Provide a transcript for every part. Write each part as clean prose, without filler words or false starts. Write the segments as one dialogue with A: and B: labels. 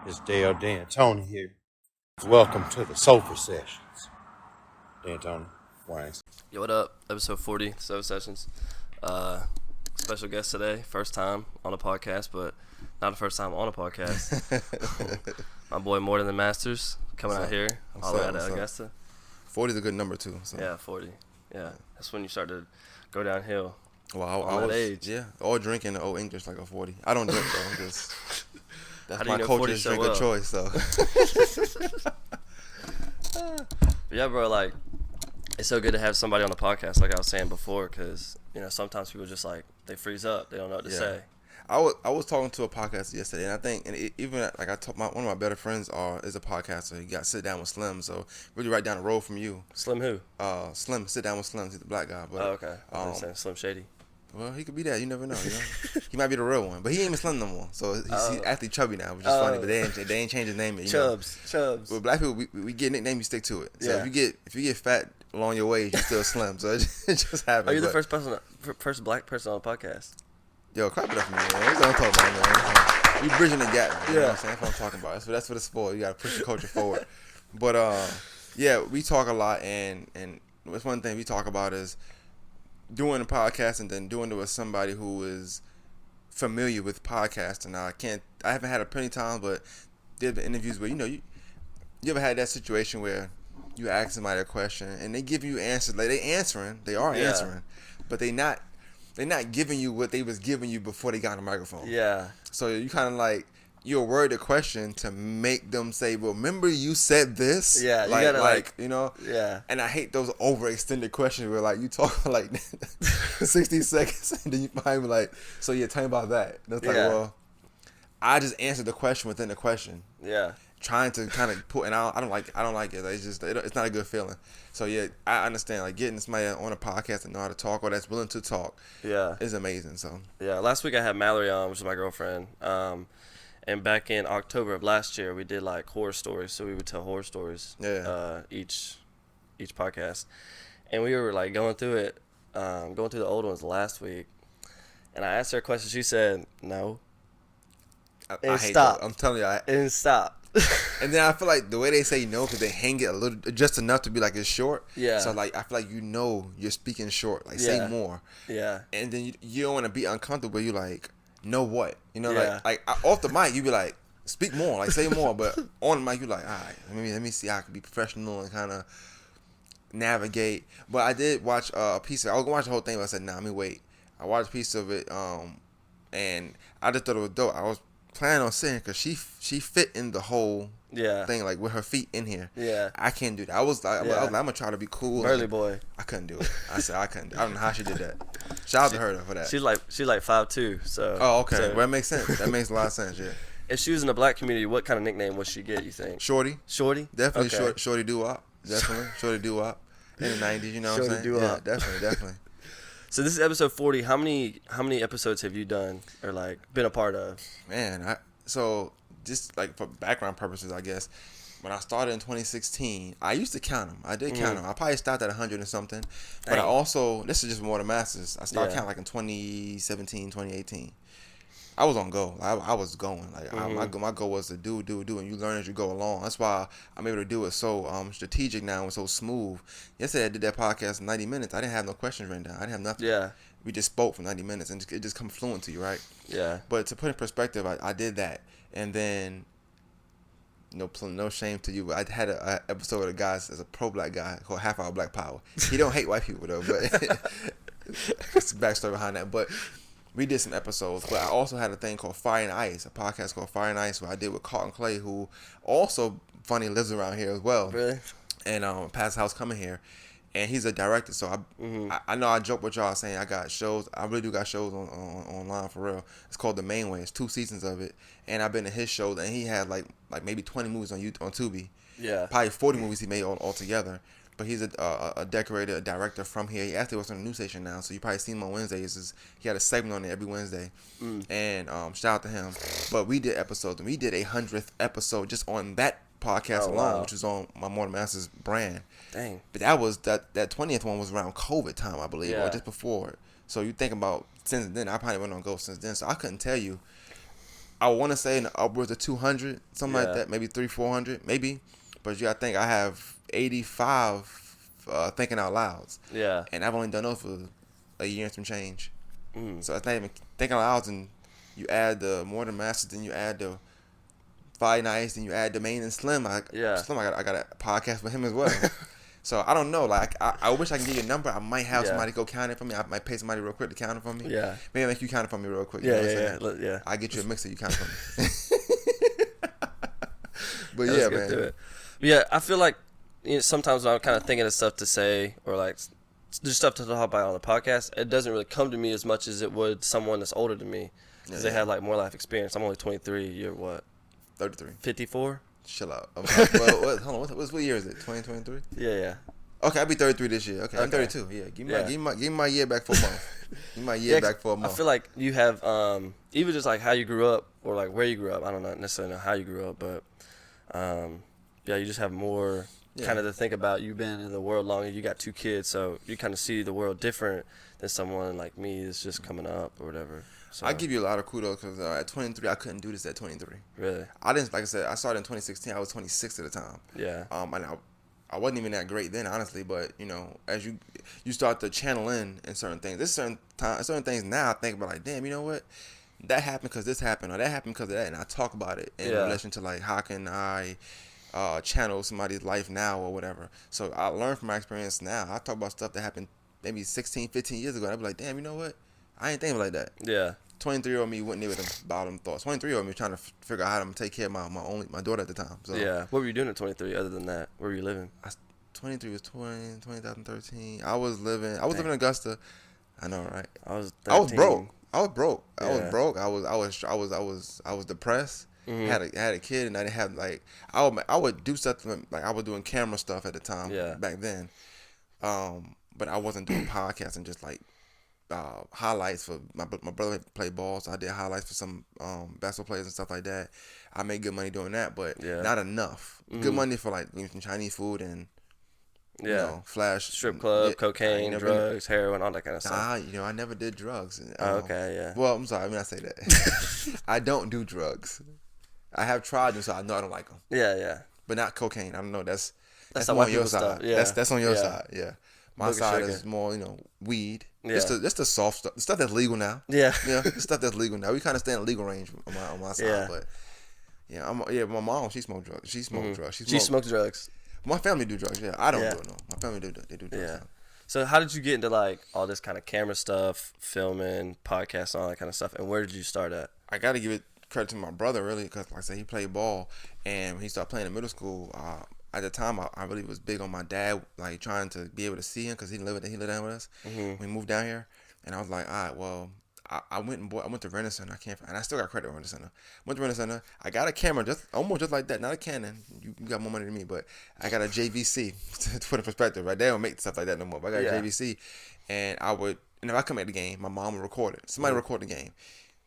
A: It's Dale D'Antoni here. Welcome to the Sofa Sessions. D'Antoni, Wines.
B: Yo, what up? Episode 40, Sofa Sessions. Special guest today. First time on a podcast, but not the first time on a podcast. My boy More Than the Masters coming out here all the way out of Augusta.
C: 40 is a good number too. So.
B: Yeah, 40. Yeah, that's when you start to go downhill.
C: Well, I was, age. Yeah, all drinking old English like a 40. I don't drink though. I'm just that's my culture's drink of choice. So.
B: But yeah, bro. Like, it's so good to have somebody on the podcast. Like I was saying before, because sometimes people just like they freeze up. They don't know what to say.
C: I was talking to a podcast yesterday, and I think, even like I told one of my better friends is a podcaster. He got Sit Down with Slim, so really right down the road from you.
B: Slim who?
C: Slim. Sit Down with Slim. He's the black guy. But,
B: okay. Slim Shady.
C: Well, he could be that. You never know. He might be the real one, but he ain't even slim no more. So he's actually chubby now, which is funny. But they ain't changed his name yet.
B: Chubbs.
C: But black people, we get a nickname, you stick to it. So
B: yeah.
C: if you get fat along your way, you're still slim. So it just happens.
B: Are you the first black person on the podcast?
C: Yo, clap it up for me, man. That's what I'm talking about, man. We bridging the gap, man. You know what I'm saying? That's what I'm talking about. That's what it's for. You got to push the culture forward. But, yeah, we talk a lot, and what's one thing we talk about is doing a podcast and then doing it with somebody who is familiar with podcasting. I haven't had it plenty of times, but there's been interviews where, you ever had that situation where you ask somebody a question and they give you answers, like they are answering, but they're not giving you what they was giving you before they got on the microphone.
B: Yeah.
C: So you kind of like, you'll word the question to make them say, well, remember you said this?
B: Yeah. You gotta
C: Yeah. And I hate those overextended questions where like you talk for like 60 seconds and then you find like, so yeah, tell me about that. And it's like, well, I just answered the question within the question.
B: Yeah.
C: Trying to kind of put, and I don't like it. It's just, it's not a good feeling. So yeah, I understand. Like getting somebody on a podcast and know how to talk or that's willing to talk, is amazing. So yeah,
B: last week I had Mallory on, which is my girlfriend. And back in October of last year, we did like horror stories. So we would tell horror stories. Each podcast, and we were like going through it, going through the old ones last week, and I asked her a question. She said no.
C: I hate that. I'm telling you,
B: and stop.
C: And then I feel like the way they say no, because they hang it a little, just enough to be like it's short.
B: Yeah.
C: So like I feel like you're speaking short. Like say more.
B: Yeah.
C: And then you don't want to be uncomfortable. You like know what like off the mic you be like speak more, like say more, but on the mic you like all right, let me see how I can be professional and kind of navigate. But I did watch a piece of it. I was gonna watch the whole thing, but I said nah, let me wait. I watched a piece of it, and I just thought it was dope. I was planning on sitting because she fit in the whole thing, like with her feet in here.
B: Yeah, I
C: can't do that. I was like, I'm gonna try to be cool.
B: Burly boy.
C: I couldn't do it. I said I couldn't. I don't know how she did that. Shout out to her for that.
B: She's like 5'2". So.
C: Oh, okay.
B: So,
C: well, that makes sense. That makes a lot of sense. Yeah.
B: If she was in the black community, what kind of nickname would she get? You think?
C: Shorty. Definitely
B: okay.
C: Shorty doo-wop. Definitely Shorty doo-wop. In the 90s, you know what I'm saying?
B: Doo-wop.
C: Yeah, definitely.
B: So this is episode 40. How many episodes have you done or like been a part of?
C: Man, so just like for background purposes, I guess, when I started in 2016, I used to count them. I did count them. I probably started at 100 and something. But I also, this is just more the masters. I started counting like in 2017, 2018. I was on go. I was going. Like my goal was to do, and you learn as you go along. That's why I'm able to do it so strategic now and so smooth. Yesterday I did that podcast in 90 minutes. I didn't have no questions written down. I didn't have nothing.
B: Yeah.
C: We just spoke for 90 minutes, and it just comes fluent to you, right?
B: Yeah.
C: But to put in perspective, I did that, and then no shame to you, but I had an episode with a guy as a pro-black guy called Half Hour Black Power. He don't hate white people though, but it's the backstory behind that. But we did some episodes, but I also had a thing called Fire and Ice, a podcast called Fire and Ice, where I did with Carlton Clay, who also funny lives around here as well.
B: Really?
C: And past house coming here. And he's a director, so I know I joke with y'all saying I got shows. I really do got shows online for real. It's called Dhrmaine Way. It's 2 seasons of it, and I've been to his shows, and he had like maybe 20 movies on Tubi.
B: Yeah,
C: probably 40 movies he made all together. But he's a decorator, a director from here. He actually works on a news station now, so you probably seen him on Wednesdays. He had a segment on there every Wednesday, and shout out to him. But we did episodes, and we did a 100th episode just on that podcast alone, which was on my More Than Masters brand.
B: Dang.
C: But that was that 20th one was around COVID time, I believe, or just before. So you think about since then, I probably went on go since then. So I couldn't tell you. I want to say in the upwards of 200, something like that, maybe 300-400, maybe. But you got to think I have 85 thinking out louds.
B: Yeah.
C: And I've only done those for a year and some change. So it's not even thinking out louds, and you add the More Than Masters, then you add the Five Nights, then you add Dhrmaine and Slim. Slim, I got a podcast with him as well. So I don't know. Like I wish I can give you a number. I might have somebody go count it for me. I might pay somebody real quick to count it for me.
B: Yeah.
C: Maybe I make you count it for me real quick.
B: Yeah.
C: I get you a mixer. You count it for me. But
B: Let's
C: yeah,
B: get
C: man.
B: through it. Yeah, I feel like sometimes when I'm kind of thinking of stuff to say or like just stuff to talk about on the podcast, it doesn't really come to me as much as it would someone that's older than me because they have like more life experience. I'm only 23. You're what?
C: 33.
B: 54.
C: Chill out. Well, hold on. What year is it? 2023?
B: Yeah.
C: Okay, I'll be 33 this year. Okay, I'm 32. Yeah, give me my year back for a month. Give me my year back for a month.
B: I feel like you have even just like how you grew up or like where you grew up. I don't necessarily know how you grew up, but you just have more kind of to think about. You've been in the world longer. You got 2 kids, so you kind of see the world different than someone like me that's just coming up or whatever. So
C: I give you a lot of kudos because at 23, I couldn't do this at 23.
B: Really?
C: I didn't, like I said, I started in 2016. I was 26 at the time.
B: Yeah.
C: And I wasn't even that great then, honestly. But as you start to channel in certain things, there's certain things now I think about like, damn, you know what? That happened because this happened, or that happened because of that, and I talk about it in relation to like how can I channel somebody's life now or whatever. So I learned from my experience now. I talk about stuff that happened maybe 16, 15 years ago. And I'd be like, damn, you know what? I ain't thinking like that.
B: Yeah.
C: 23-year-old me wouldn't even about them thoughts. 23-year-old me was trying to figure out how to take care of my daughter at the time. So
B: yeah. What were you doing at 23 other than that? Where were you living?
C: 23 was 2013. I was living in Augusta. I know, right?
B: I was 13.
C: I was broke. I was depressed.
B: Mm-hmm.
C: Had a kid, and I didn't have like I would do something like I was doing camera stuff at the time back then. But I wasn't doing podcasts and just like highlights for my brother played ball, so I did highlights for some basketball players and stuff like that. I made good money doing that, but not enough. Good money for like some Chinese food and flash
B: strip club, cocaine, drugs, heroin, all that kind of stuff.
C: I never did drugs.
B: Okay, yeah.
C: Well, I'm sorry. I say that. I don't do drugs. I have tried them, so I know I don't like them.
B: Yeah.
C: But not cocaine. I don't know. That's
B: more
C: on your side.
B: Stuff. Yeah.
C: That's on your side. Yeah. My side is more, weed.
B: Yeah.
C: Just the soft stuff. The stuff that's legal now.
B: Yeah.
C: The stuff that's legal now. We kind of stay in the legal range on my side.
B: Yeah.
C: But my mom, she smoked drugs. She smoked drugs.
B: She smoked drugs.
C: My family do drugs. Yeah. I don't do it, no. My family they do drugs.
B: Yeah.
C: Now.
B: So how did you get into like all this kind of camera stuff, filming, podcasts, all that kind of stuff? And where did you start at?
C: I got to give it credit to my brother, really, because like I said, he played ball, and when he started playing in middle school, at the time I really was big on my dad, like trying to be able to see him because he lived down with us when we moved down here, and I was like, all right, well, I went to Rent Center. And I still got credit at Rent Center. Went to Rent Center. I got a camera almost just like that, not a Canon. You got more money than me, but I got a JVC to put in perspective, right? They don't make stuff like that no more. But I got a JVC, and if I come at the game, my mom would record it. Somebody record the game.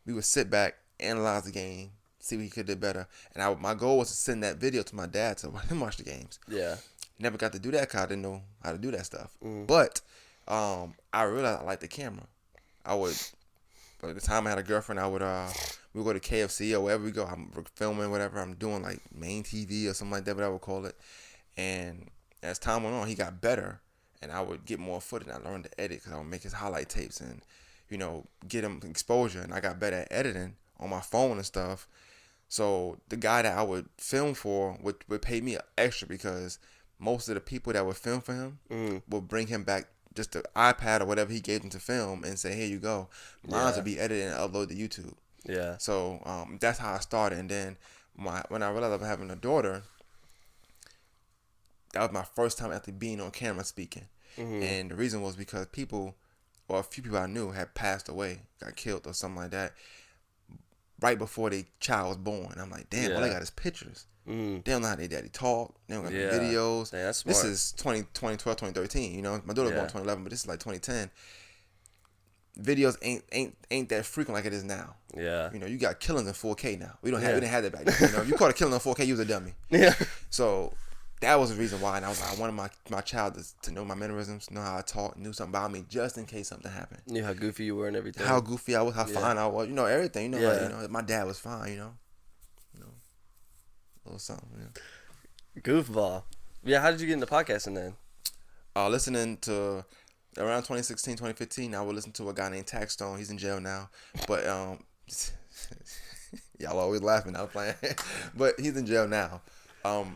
C: We would sit back, analyze the game, see what he could do better. And my goal was to send that video to my dad to let him watch the games. Yeah. Never got to do that because I didn't know how to do that stuff. But I realized I liked the camera. By the time I had a girlfriend, we would go to KFC or wherever we go. I'm filming whatever. I'm doing like main TV or something like that, whatever I would call it. And as time went on, he got better. And I would get more footage. I learned to edit because I would make his highlight tapes and, get him exposure. And I got better at editing on my phone and stuff. So the guy that I would film for would pay me extra because most of the people that would film for him would bring him back just the iPad or whatever he gave them to film and say, here you go. Mine would be edited and upload to YouTube. Yeah. So that's how I started. And then when I realized I was having a daughter, that was my first time actually being on camera speaking. And the reason was because a few people I knew had passed away, got killed or something like that, right before their child was born. I'm like, damn, all they got is pictures. They don't know how their daddy talk. They don't got no videos. Yeah, that's smart. This is 2012, 2013. My daughter was born in 2011, but this is like 2010. Videos ain't that frequent like it is now. Yeah. You got killings in 4K now. We didn't have that back then. If you caught a killing in 4K, you was a dummy. Yeah. So that was the reason why. And I was like, I wanted my child to know my mannerisms, know how I talk, knew something about me, just in case something happened.
B: Knew how goofy you were and everything.
C: How goofy I was, how fine I was, everything. Like, my dad was fine, a little something.
B: Goofball. Yeah, how did you get into podcasting then?
C: Listening to around 2016, 2015, I would listen to a guy named Taxstone. He's in jail now, but y'all always laughing. I was playing, but he's in jail now.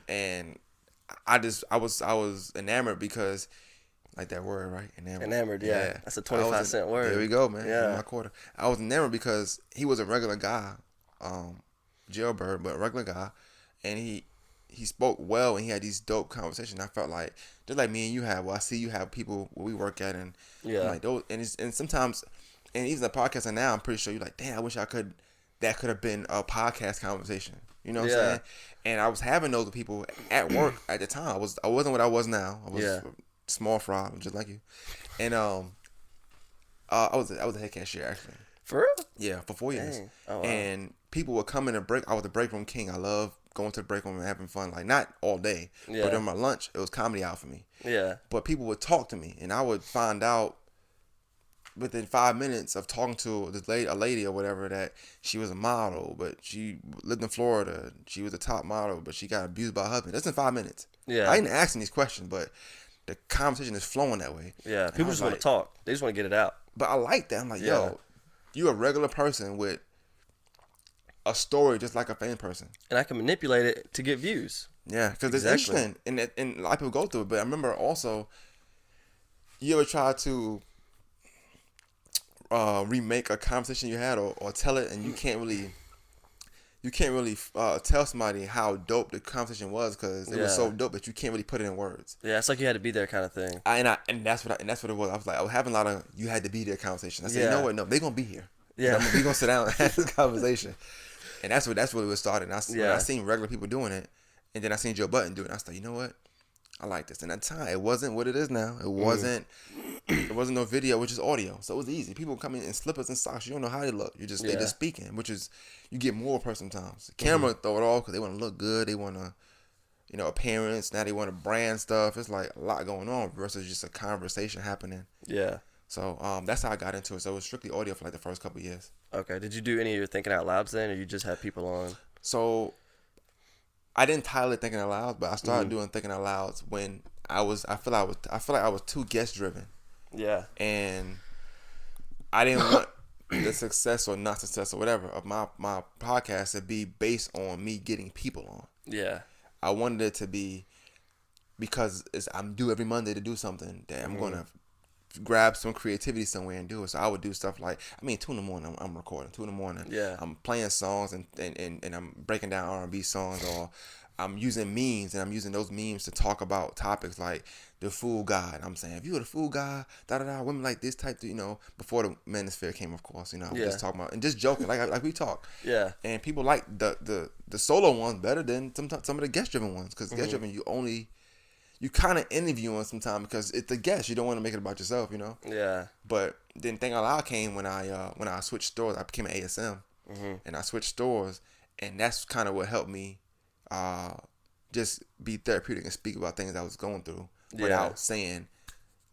C: And I was enamored because, like that word, right?
B: Enamored, yeah. That's a 25-cent word.
C: There we go, man.
B: Yeah.
C: My quarter. I was enamored because he was a regular guy, jailbird, but a regular guy, and he spoke well and he had these dope conversations. I felt like just like me and you have. Well, I see you have people where we work at, and like those, and sometimes, and even the podcast now, I'm pretty sure you're like, damn, I wish that could have been a podcast conversation. You know what I'm saying? And I was having those with people at work at the time. I wasn't what I was now. I was a small fry, just like you. And I was a head cashier actually.
B: For real?
C: Yeah, for 4 years.
B: Oh, wow.
C: And people would come in and break. I was the break room king. I love going to the break room and having fun. Like, not all day, but during my lunch, it was comedy hour for me.
B: Yeah. But
C: people would talk to me, and I would find out within 5 minutes of talking to a lady or whatever that she was a model, but she lived in Florida. She was a top model, but she got abused by her husband. That's in 5 minutes.
B: Yeah.
C: I ain't asking these questions, but the conversation is flowing that way.
B: Yeah. People just want to talk. They just want to get it out.
C: But I like that. I'm like, yo, you a regular person with a story just like a famous person.
B: And I can manipulate it to get views.
C: Yeah, because it's interesting. And a lot of people go through it. But I remember also, you ever try to remake a conversation you had or tell it, and you can't really tell somebody how dope the conversation was because it was so dope that you can't really put it in words.
B: Yeah, it's like you had to be there kind of thing.
C: And that's what it was. I was having a lot of you had to be there conversation. I said, you know what? No, they're gonna be here. Yeah, we gonna sit down and have this conversation. And that's what it started. And I seen regular people doing it, and then I seen Joe Budden do it. And I was like, you know what? I like this. And at the time, it wasn't what it is now. It wasn't. There wasn't no video, which is audio, so it was easy. People come in slippers and socks. You don't know how they look. They just speaking, which is you get more per sometimes. The camera throw it off because they want to look good. They want to, appearance. Now they want to brand stuff. It's like a lot going on versus just a conversation happening. Yeah. So that's how I got into it. So it was strictly audio for like the first couple of years.
B: Okay. Did you do any of your thinking out louds then, or you just had people on?
C: So I didn't title it thinking out loud, but I started doing thinking out louds when I feel like I was too guest driven. Yeah. And I didn't want the success or not success or whatever of my podcast to be based on me getting people on. Yeah. I wanted it to be because I'm due every Monday to do something that I'm going to grab some creativity somewhere and do it. So I would do stuff like, 2 in the morning, I'm recording. 2 in the morning. Yeah. I'm playing songs and I'm breaking down R&B songs, or I'm using memes and I'm using those memes to talk about topics like the food guy. And I'm saying, if you were the food guy, women like this type, before the Manosphere came, of course, just talking about and just joking like we talk. Yeah. And people like the solo ones better than some of the guest driven ones, because guest driven you kind of interviewing sometimes because it's a guest. You don't want to make it about yourself, Yeah. But then Thing Out Loud came when I switched stores. I became an ASM, and I switched stores, and that's kind of what helped me just be therapeutic and speak about things I was going through without saying,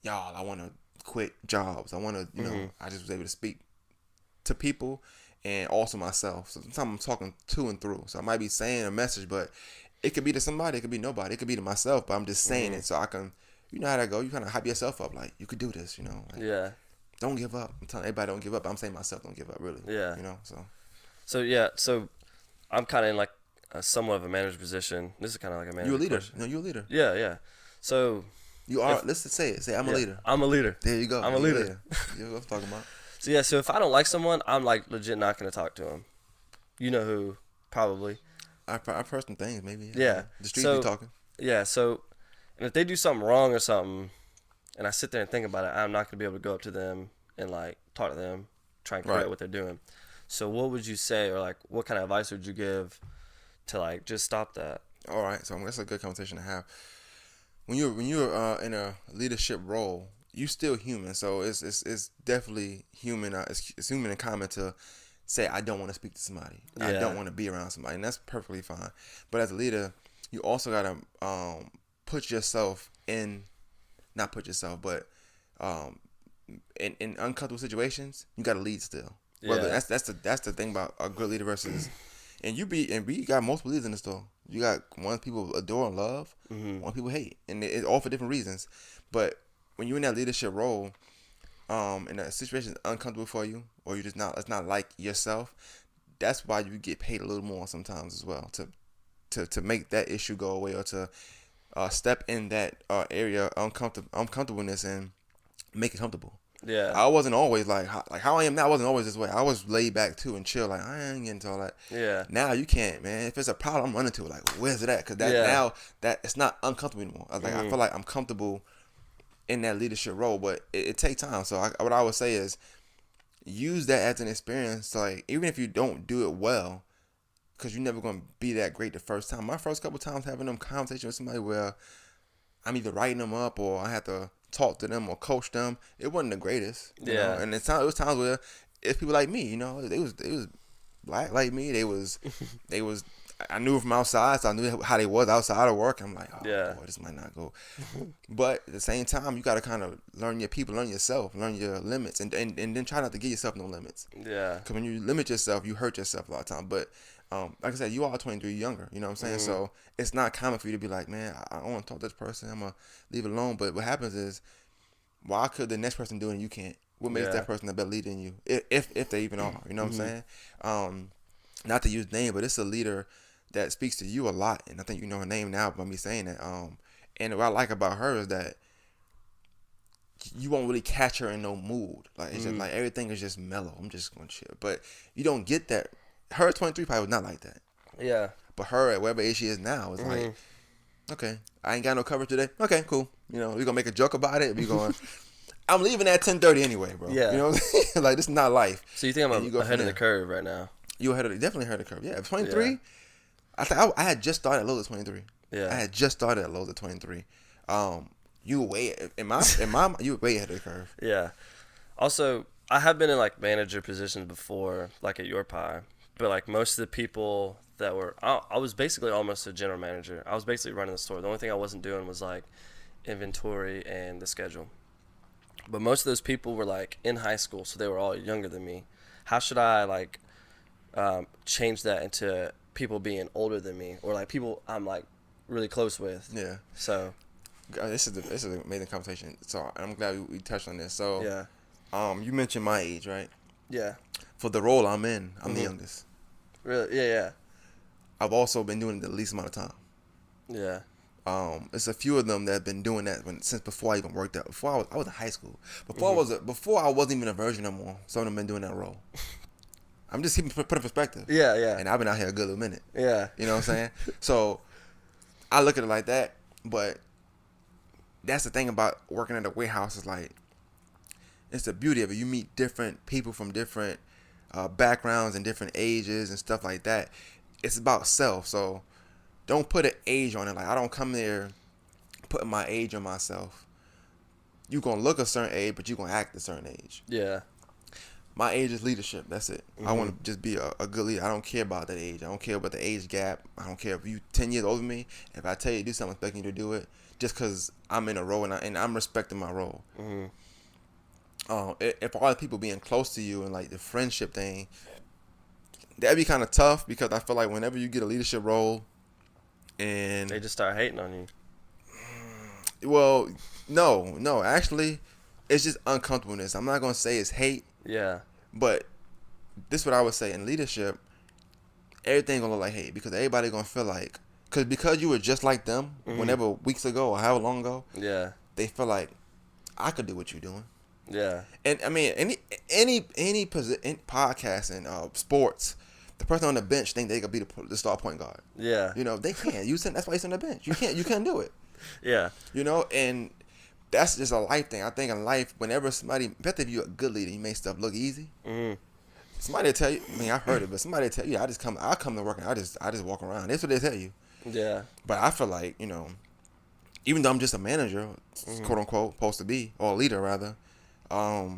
C: y'all, I want to quit jobs. I want to, I just was able to speak to people and also myself. So sometimes I'm talking to and through. So I might be saying a message, but it could be to somebody, it could be nobody, it could be to myself, but I'm just saying it so I can, how that go. You kind of hype yourself up, like, you could do this, Like, don't give up. I'm telling everybody don't give up. I'm saying myself don't give up, really. Yeah.
B: So I'm kind of in like somewhat of a manager position. This is kind of like a manager.
C: You're a leader.
B: Question.
C: No, you're a leader.
B: Yeah. So
C: you are. Let's say it. Say I'm a leader.
B: I'm a leader.
C: There you go.
B: I'm a leader.
C: You know what I'm talking about.
B: So if I don't like someone, I'm like legit not gonna talk to them. You know who? Probably.
C: I personal things maybe.
B: Yeah.
C: The street be talking.
B: Yeah. So, and if they do something wrong or something, and I sit there and think about it, I'm not gonna be able to go up to them and like talk to them, try and figure out what they're doing. So what would you say, or like what kind of advice would you give to like just stop that? All
C: right. So that's a good conversation to have. When you're in a leadership role, you're still human. So it's definitely human. It's human in common to say, I don't want to speak to somebody. I don't want to be around somebody. And that's perfectly fine. But as a leader, you also gotta put yourself in, not put yourself, but in uncomfortable situations, you gotta lead still. Whether that's the thing about a good leader versus, and we got multiple leaders in the store. You got one people adore and love, one people hate, and it's all for different reasons. But when you're in that leadership role, and a situation is uncomfortable for you, or you just not, it's not like yourself. That's why you get paid a little more sometimes as well to make that issue go away, or to step in that area uncomfortableness and make it comfortable.
B: Yeah.
C: I wasn't always like how I am now. I wasn't always this way. I was laid back too and chill. Like, I ain't getting into all that.
B: Yeah.
C: Now you can't, man. If it's a problem, I'm running to it. Like, where's it at? Because now that it's not uncomfortable anymore. I feel like I'm comfortable in that leadership role, but it takes time. So what I would say is use that as an experience. Like, even if you don't do it well, because you're never going to be that great the first time. My first couple times having them conversations with somebody where I'm either writing them up or I have to talk to them or coach them, it wasn't the greatest. You know? And it was times where it's people like me, you know, they was black like me. They was I knew from outside, so I knew how they was outside of work. I'm like, boy, this might not go. But at the same time, you got to kind of learn your people, learn yourself, learn your limits, and then try not to give yourself no limits. Yeah. Because when you limit yourself, you hurt yourself a lot of times. But like I said, you are 23, younger. You know what I'm saying? So it's not common for you to be like, man, I don't want to talk to this person. I'm gonna leave it alone. But what happens is, why could the next person do it and you can't? What makes that person a better leader than you? If they even are. You know what I'm saying? Not to use name, but it's a leader that speaks to you a lot, and I think you know her name now by me saying that. And what I like about her is that you won't really catch her in no mood. Like, it's just like everything is just mellow. I'm just gonna chill. But you don't get that. Her 23 probably was not like that. Yeah. But her at whatever age she is now is like, okay, I ain't got no coverage today. Okay, cool. You know, we gonna make a joke about it. We going. I'm leaving at 10:30 anyway, bro. Yeah. You know what I'm saying? Like, this is not life.
B: So you think I'm ahead of the curve right now?
C: You definitely ahead of the curve. Yeah, 23. Yeah. I had just started at Lowe's at 23. Yeah. I had just started at Lowe's at 23. You were way you were way ahead of the curve.
B: Yeah. Also, I have been in like manager positions before, like at Your Pie, but like most of the people that were, I was basically almost a general manager. I was basically running the store. The only thing I wasn't doing was like inventory and the schedule. But most of those people were like in high school, so they were all younger than me. How should I like change that into people being older than me, or like people I'm like really close with? Yeah. So
C: this is an amazing conversation. So I'm glad we touched on this. So you mentioned my age, right? Yeah. For the role I'm in, I'm the youngest.
B: Really? Yeah.
C: I've also been doing it the least amount of time. Yeah. It's a few of them that have been doing that since before I even worked out. Before I was in high school. Before I wasn't even a virgin no more. Some of them been doing that role. I'm just keeping put in perspective. Yeah. And I've been out here a good little minute. Yeah. You know what I'm saying? So I look at it like that, but that's the thing about working at a warehouse is like, it's the beauty of it. You meet different people from different backgrounds and different ages and stuff like that. It's about self. So don't put an age on it. Like, I don't come there putting my age on myself. You gonna look a certain age, but you gonna act a certain age. Yeah. My age is leadership. That's it. I want to just be a good leader. I don't care about that age. I don't care about the age gap. I don't care if you 10 years older than me. If I tell you to do something, I'm expecting you to do it just because I'm in a role and I'm respecting my role. If all the people being close to you and like the friendship thing, that'd be kind of tough because I feel like whenever you get a leadership role and
B: they just start hating on you.
C: Well, no, actually, it's just uncomfortableness. I'm not gonna say it's hate. Yeah. But this is what I would say in leadership. Everything gonna look like hate because everybody gonna feel like because you were just like them whenever weeks ago or however long ago. Yeah. They feel like I could do what you're doing. Yeah. And I mean any podcast and sports, the person on the bench think they could be the star point guard. Yeah. You know, they can't. That's why he's on the bench. You can't do it. Yeah. You know, and that's just a life thing. I think in life, whenever somebody, especially if you're a good leader, you make stuff look easy. Somebody will tell you. I mean, I've heard it, but somebody will tell you, I come to work and I just walk around. That's what they tell you. Yeah. But I feel like, you know, even though I'm just a manager, quote unquote, supposed to be, or a leader rather, I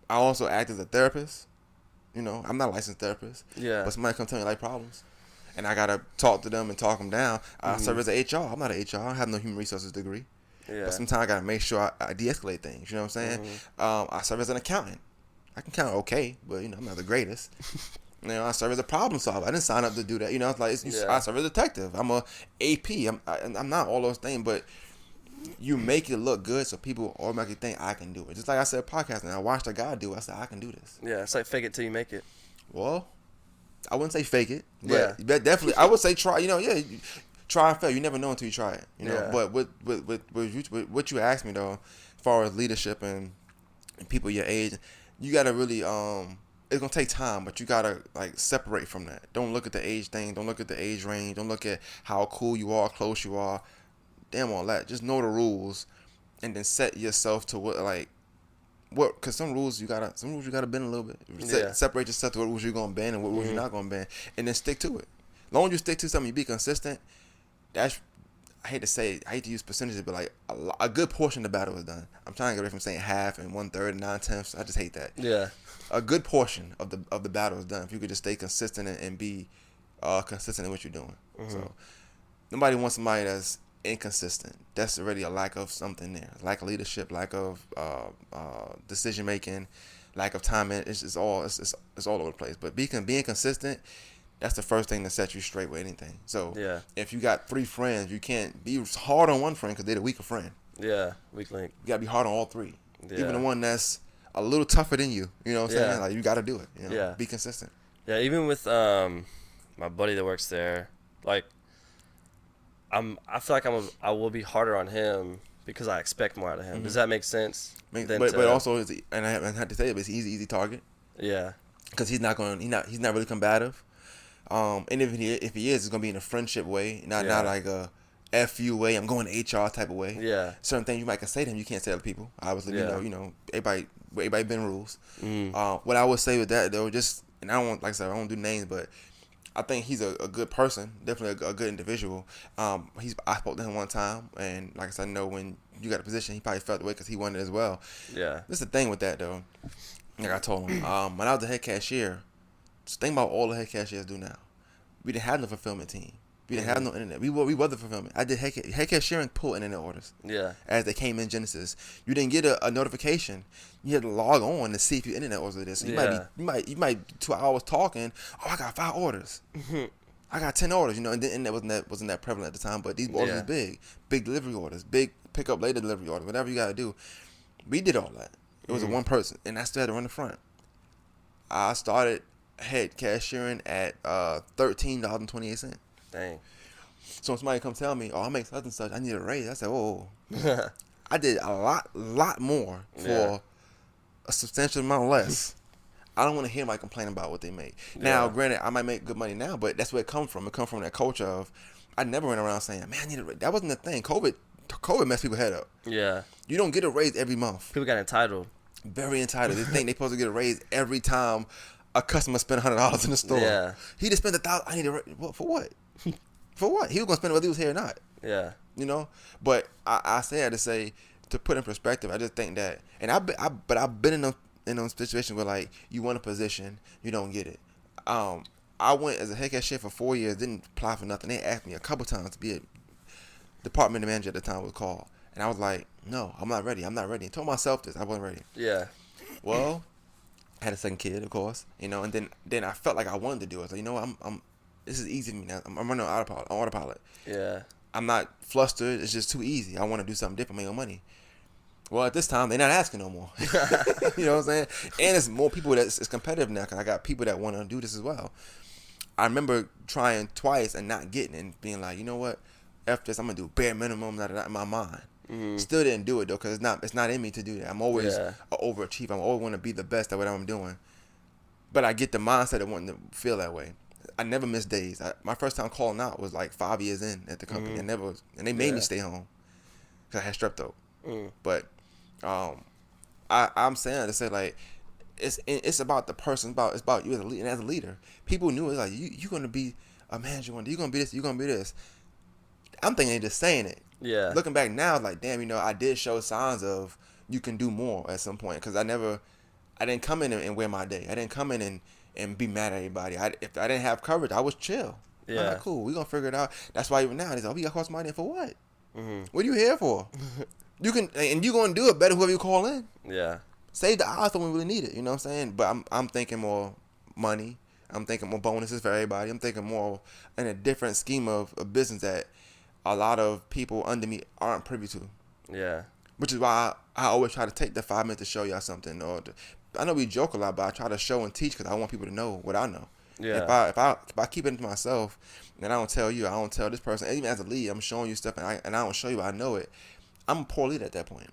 C: also act as a therapist. You know, I'm not a licensed therapist. Yeah. But somebody come tell me like problems. and I gotta talk to them and talk them down. I serve as an HR. I'm not an HR. I don't have no human resources degree. Yeah. But sometimes I gotta make sure I de-escalate things. You know what I'm saying? I serve as an accountant. I can count okay, but I'm not the greatest. I serve as a problem solver. I didn't sign up to do that. I serve as a detective. I'm a AP. I'm not all those things, but you make it look good so people automatically think I can do it. Just like I said, podcasting. I watched a guy do it. I said, I can do this.
B: Yeah, it's like fake it till you make it.
C: Well, I wouldn't say fake it, but definitely I would say try. Try and fail. You never know until you try it. But with what you asked me though, as far as leadership and people your age, you gotta really it's gonna take time, but you gotta like separate from that. Don't look at the age thing. Don't look at the age range. Don't look at how cool you are, close you are. Damn all that. Just know the rules, and then set yourself to because some rules you gotta bend a little bit. Separate yourself to what rules you're gonna bend and what rules you're not gonna bend, and then stick to it. As long as you stick to something, you be consistent. I hate to use percentages, but like a good portion of the battle is done. I'm trying to get away from saying half and 1/3 and 9/10. I just hate that.
B: Yeah.
C: A good portion of the battle is done if you could just stay consistent and be consistent in what you're doing. So nobody wants somebody that's inconsistent. That's already a lack of something there. Lack of leadership, lack of decision making, lack of time. It's all over the place. But being consistent, that's the first thing that sets you straight with anything. So if you got 3 friends, you can't be hard on one friend because they're the weaker friend.
B: Yeah, weak link.
C: You gotta be hard on all 3. Yeah. Even the one that's a little tougher than you. You know what I'm saying? Like you gotta do it. Be consistent.
B: Yeah, even with my buddy that works there, like I feel like I will be harder on him because I expect more out of him. Does that make sense?
C: But also, and I had to say it, but he's an easy target.
B: Yeah.
C: Because he's not really combative. And if he is, it's gonna be in a friendship way, not like a FU way. I'm going to HR type of way. Yeah. Certain things you might can say to him, you can't say to people. Obviously, everybody bend rules. What I would say with that though, and I don't want to do names, but I think he's a good person, definitely a good individual. I spoke to him one time, and like I said, I know when you got a position, he probably felt the way because he wanted it as well. Yeah. This is the thing with that though. Like I told him, when I was the head cashier, just think about all the head cashiers do now. We didn't have no fulfillment team. We didn't have no internet. We were the fulfillment. I did head cashiering, pull internet orders. Yeah. As they came in Genesis, you didn't get a notification. You had to log on to see if your internet orders this. So you might 2 hours talking. Oh, I got 5 orders. I got 10 orders. And the internet wasn't that prevalent at the time. But these orders are big delivery orders, big pick up later delivery orders, whatever you got to do. We did all that. It was a one person, and I still had to run the front. I started head cashiering at $13.28. Dang. So when somebody comes tell me, oh, I make such and such, I need a raise. I said, oh, I did a lot more for a substantial amount less. I don't want to hear anybody complain about what they make. Now, granted, I might make good money now, but that's where it comes from. It comes from that culture of, I never went around saying, man, I need a raise. That wasn't the thing. COVID messed people's head up. Yeah. You don't get a raise every month.
B: People got entitled.
C: Very entitled. They think they're supposed to get a raise every time a customer spent $100 in the store. Yeah. He just spent $1,000. I need a raise. For what? For what? He was gonna spend it whether he was here or not. Yeah. But I say that to say, to put in perspective, I just think that, and I've been in those situations where like you want a position, you don't get it. I went as a head cashier for 4 years, didn't apply for nothing. They asked me a couple times to be a department manager at the time was called, and I was like, no, I'm not ready. I told myself this, I wasn't ready. Yeah. Well, I had a second kid, of course, and then I felt like I wanted to do it. So I'm this is easy for me now. I'm running on autopilot. Yeah. I'm not flustered. It's just too easy. I want to do something different, make more money. Well, at this time, they're not asking no more. You know what I'm saying? And it's more people it's competitive now because I got people that want to do this as well. I remember trying twice and not getting it and being like, you know what? After this, I'm going to do bare minimum in my mind. Mm-hmm. Still didn't do it, though, because it's not in me to do that. I'm always an overachiever. I always want to be the best at what I'm doing. But I get the mindset of wanting to feel that way. I never missed days. My first time calling out was like 5 years in at the company. And they made me stay home because I had strep throat. But I'm saying to say like it's about the person. It's about you as a leader. People knew it's like you're gonna be a manager one day. You're gonna be this. You're gonna be this. I'm thinking they just saying it. Yeah. Looking back now, it's like damn, I did show signs of you can do more at some point because I didn't come in and wear my day. I didn't come in and be mad at everybody. If I didn't have coverage, I was chill. Yeah. All right, cool. We gonna figure it out. That's why even now they say, we got to call somebody in for what? What are you here for? You can, and you gonna do it better whoever you call in.
B: Yeah.
C: Save the odds when we really need it. You know what I'm saying? But I'm thinking more money. I'm thinking more bonuses for everybody. I'm thinking more in a different scheme of a business that a lot of people under me aren't privy to.
B: Yeah.
C: Which is why I always try to take the 5 minutes to show y'all something. I know we joke a lot, but I try to show and teach because I want people to know what I know.
B: Yeah.
C: If I keep it to myself and I don't tell you, I don't tell this person. Even as a lead, I'm showing you stuff and I don't show you. I know it. I'm a poor leader at that point.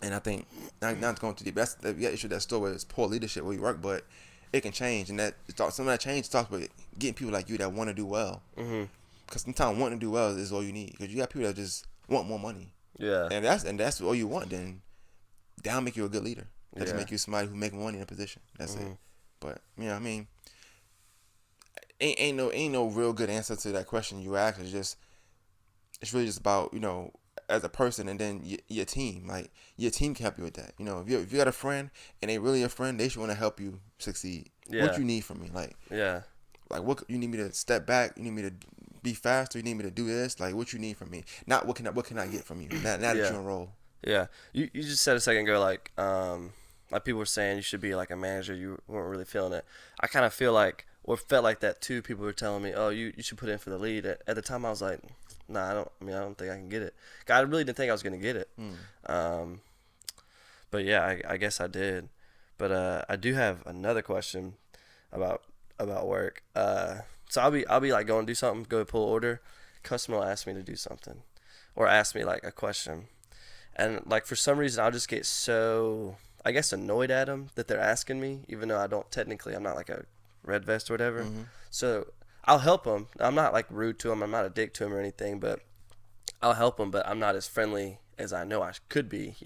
C: And I think not going too deep. That's the issue. That store where it's poor leadership where you work, but it can change. And some of that change talks about getting people like you that want to do well. Because sometimes wanting to do well is all you need. Because you got people that just want more money.
B: Yeah.
C: And that's all you want. Then that'll make you a good leader. That just make you somebody who make money in a position. That's it. But I mean, ain't no real good answer to that question you asked. It's really just about as a person, and then your team. Like your team can help you with that. If you got a friend and they really a friend, they should want to help you succeed.
B: Yeah.
C: What you need from me, like what you need me to step back? You need me to be faster? You need me to do this? Like what you need from me? Not what can I get from you? Now that you're enrolled.
B: Yeah, you just said a second ago like people were saying you should be like a manager. You weren't really feeling it. I kind of feel like or felt like that too. People were telling me, oh, you should put in for the lead. At the time, I was like, nah, I don't think I can get it. I really didn't think I was gonna get it. But yeah, I guess I did. But I do have another question about work. So I'll be like going to do something, go to pull order. Customer will ask me to do something, or ask me like a question, and like for some reason I'll just get so I guess annoyed at them that they're asking me, even though I'm not like a red vest or whatever. So I'll help them. I'm not like rude to them. I'm not a dick to them or anything, but I'll help them. But I'm not as friendly as I know I could be,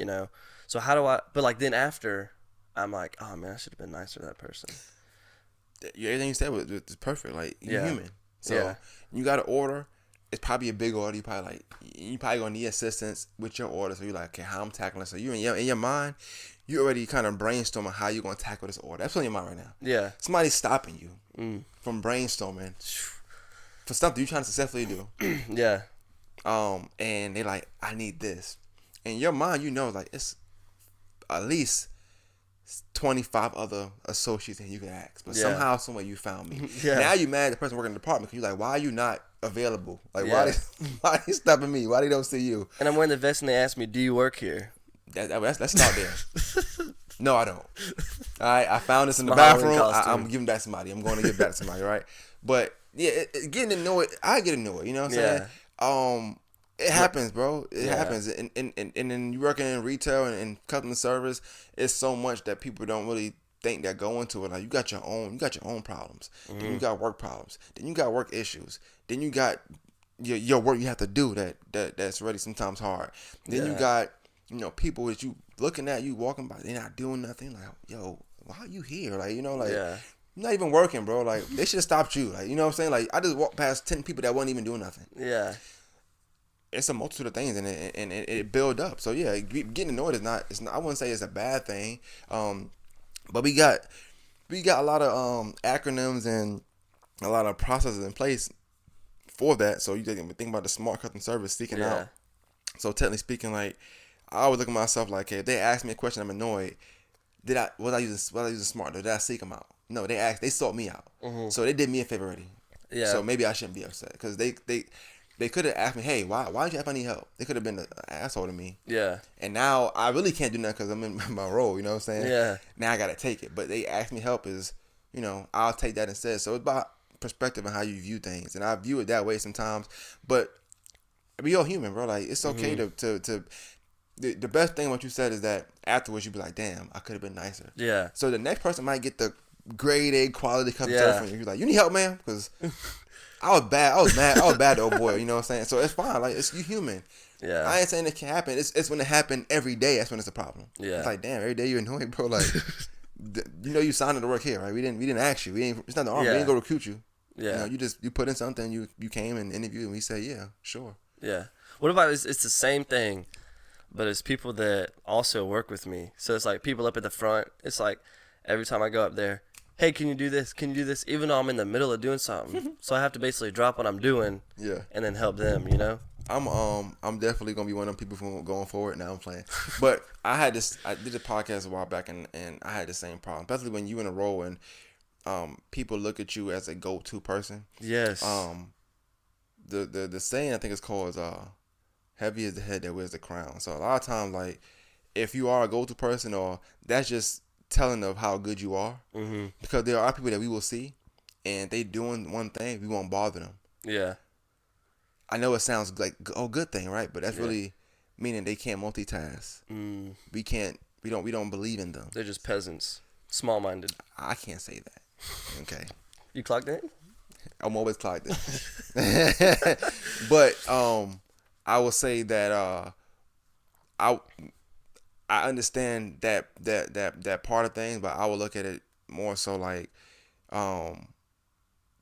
B: So how do I? But like then after, I'm like, oh man, I should have been nicer to that person.
C: Everything you said was perfect. Like you're human, so you got to order. It's probably a big order. You probably gonna need assistance with your order. So you're like, okay, how I'm tackling it. So you in your mind, you already kind of brainstorming how you're gonna tackle this order. That's on your mind right now.
B: Yeah.
C: Somebody's stopping you from brainstorming for something you're trying to successfully do.
B: Yeah.
C: And they like, I need this. In your mind, like it's at least 25 other associates that you can ask, but somehow, some way you found me. Now you mad at the person working in the department because you're like, why are you not available? Like, why they stopping me? Why they don't see you?
B: And I'm wearing the vest and they ask me, do you work here?
C: Let's start there. No, I don't. All right, I found this in the bathroom. I'm giving that to somebody. I'm going to give that to somebody, right? But yeah, getting to know it, I get to know it. You know what I'm saying? It happens, bro. It happens. And then you working in retail and customer service, it's so much that people don't really think that go into it. Like you got your own problems. Then you got work problems. Then you got work issues. Then you got your work you have to do that's really sometimes hard. Then you got people that you looking at, you walking by, they're not doing nothing. Like, yo, why are you here? Like, you're not even working, bro. Like, they should have stopped you. Like, you know what I'm saying? Like, I just walked past 10 people that wasn't even doing nothing.
B: Yeah.
C: It's a multitude of things, and it build up. So yeah, getting to know it is not. It's not. I wouldn't say it's a bad thing. But we got a lot of acronyms and a lot of processes in place for that. So you think about the smart customer service seeking out. So technically speaking, like I always look at myself like, hey, if they ask me a question, I'm annoyed. Was I using smart? Did I seek them out? No, they sought me out. So they did me a favor already. Yeah. So maybe I shouldn't be upset because they could have asked me, hey, why did you have any help? They could have been an asshole to me. Yeah. And now I really can't do nothing because I'm in my role, you know what I'm saying? Yeah. Now I got to take it. But they asked me help I'll take that instead. So it's about perspective and how you view things. And I view it that way sometimes. But we all human, bro. Like, it's okay to the best thing what you said is that afterwards you be like, damn, I could have been nicer. Yeah. So the next person might get the grade A quality customer service from you. You're like, you need help, man? Because I was bad. I was mad. I was bad, old boy. You know what I'm saying? So it's fine. Like, you human. Yeah. I ain't saying it can't happen. It's when it happen every day. That's when it's a problem. Yeah. It's like, damn, every day you're annoying, bro. Like, you signed up to work here, right? We didn't ask you. It's not the army. We didn't go recruit you. Yeah. You put in something. You came and interviewed, and we said, yeah, sure.
B: Yeah. What about it's the same thing, but it's people that also work with me. So it's like people up at the front. It's like every time I go up there, hey, can you do this? Can you do this? Even though I'm in the middle of doing something. So I have to basically drop what I'm doing and then help them, you know?
C: I'm definitely gonna be one of them people from going forward. Now I'm playing, but I did a podcast a while back, and I had the same problem, especially when you in a role and people look at you as a go-to person.
B: Yes.
C: The saying I think is called heavy is the head that wears the crown. So a lot of times, like, if you are a go-to person, or that's just telling of how good you are, because there are people that we will see, and they doing one thing, we won't bother them.
B: Yeah.
C: I know it sounds like good thing, right? But that's really meaning they can't multitask. We don't believe in them.
B: They're just peasants, small-minded.
C: I can't say that. Okay.
B: You clocked it?
C: I'm always clocked it. But I will say that I understand that part of things, but I will look at it more so like